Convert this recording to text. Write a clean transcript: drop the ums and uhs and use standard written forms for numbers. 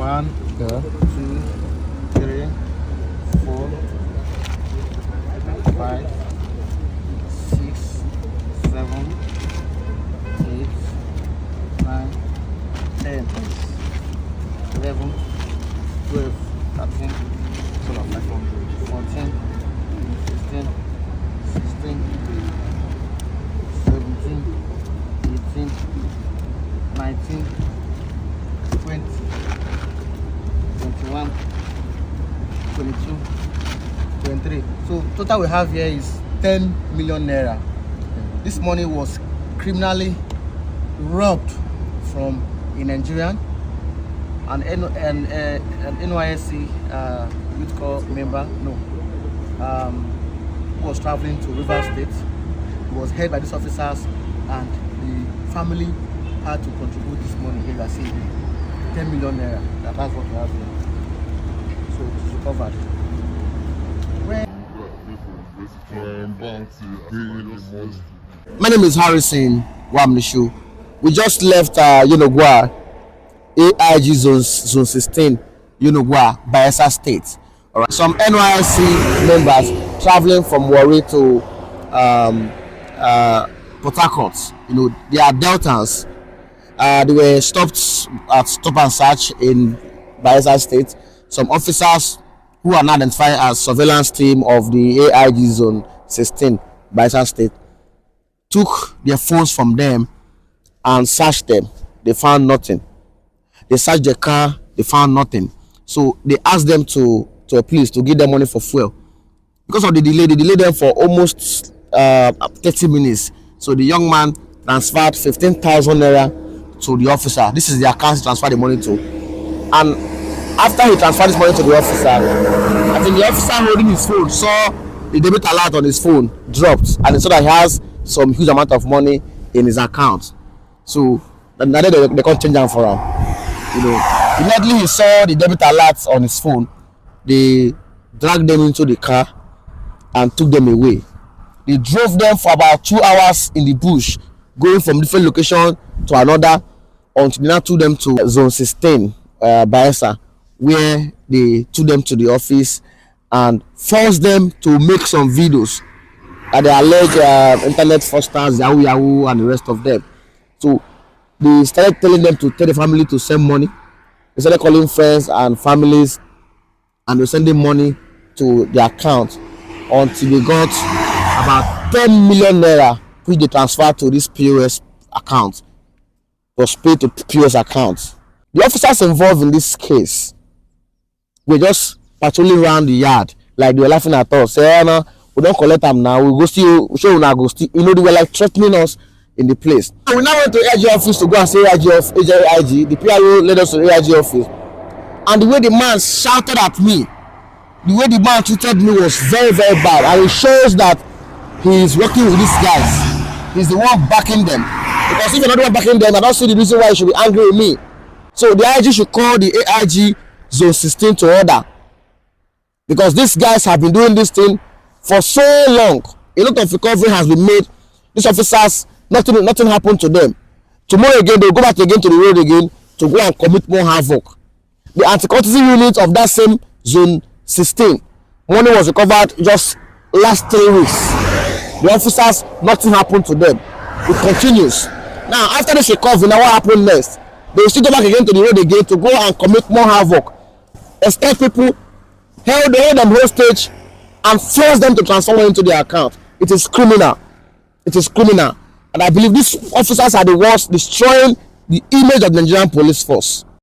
1, 2, 3, 4, 5, 6, 7, 8, 9, 10, 11, 12, 13, 14, 15, 16, 17, 18, 19, 20, 21, 22, 23. So total we have here is 10 million naira. This money was criminally robbed from a Nigerian, an NYSC youth corps member, who was traveling to River State. He was held by these officers, and the family had to contribute this money here. I see 10 million naira. That's what we have here. So it's recovered. My name is Harrison Wamnishu. We just left Unogwa, AIG zone 16, Unogwa, Bayelsa State. All right. Some NYSC members traveling from Warri to Port Harcourt. They are Deltans. They were stopped at stop and search in Bayelsa State. Some officers who are now identified as surveillance team of the AIG zone 16, Bayelsa State, took their phones from them and searched them. They found nothing. They searched the car. They found nothing. So they asked them to a police to give them money for fuel. Because of the delay, they delayed them for almost 30 minutes. So the young man transferred 15,000 naira to the officer. This is the account he transferred the money to. And after he transferred this money to the officer, I think the officer holding his phone saw the debit alert on his phone dropped, and he saw that he has some huge amount of money in his account. So now they can't change them for him. Immediately he saw the debit alert on his phone, they dragged them into the car and took them away. They drove them for about 2 hours in the bush, going from different location to another, until they now took them to zone 16, Bayelsa, where they took them to the office and forced them to make some videos that they allege internet fraudsters, Yahoo, and the rest of them. So they started telling them to tell the family to send money. They started calling friends and families, and they were sending money to their account until they got about 10 million naira, which they transferred to this POS account, was paid to POS account. The officers involved in this case were just patrolling around the yard, like they were laughing at us. Say, oh, no, we don't collect them now. We go still, we show now go still. They were like threatening us in the place. So we now went to AIG office to go and say AIG. The PRO led us to the AIG office, and the way the man shouted at me, the way the man treated me was very, very bad, and it shows that he is working with these guys. He's the one backing them. Because if you're not the one backing them, I don't see the reason why you should be angry with me. So the IG should call the AIG zone 16 to order, because these guys have been doing this thing for so long. A lot of recovery has been made. These officers, nothing happened to them. Tomorrow again, they'll go back again to the road again to go and commit more havoc. The anti-courtesy unit of that same zone 16, money was recovered just last 3 weeks. The officers, nothing happened to them. It continues. Now, after this recovery, now what happened next? They will still go back again to the road again to go and commit more havoc. Escort people, held them hostage, and force them to transfer money into their account. It is criminal. It is criminal. And I believe these officers are the ones destroying the image of the Nigerian police force.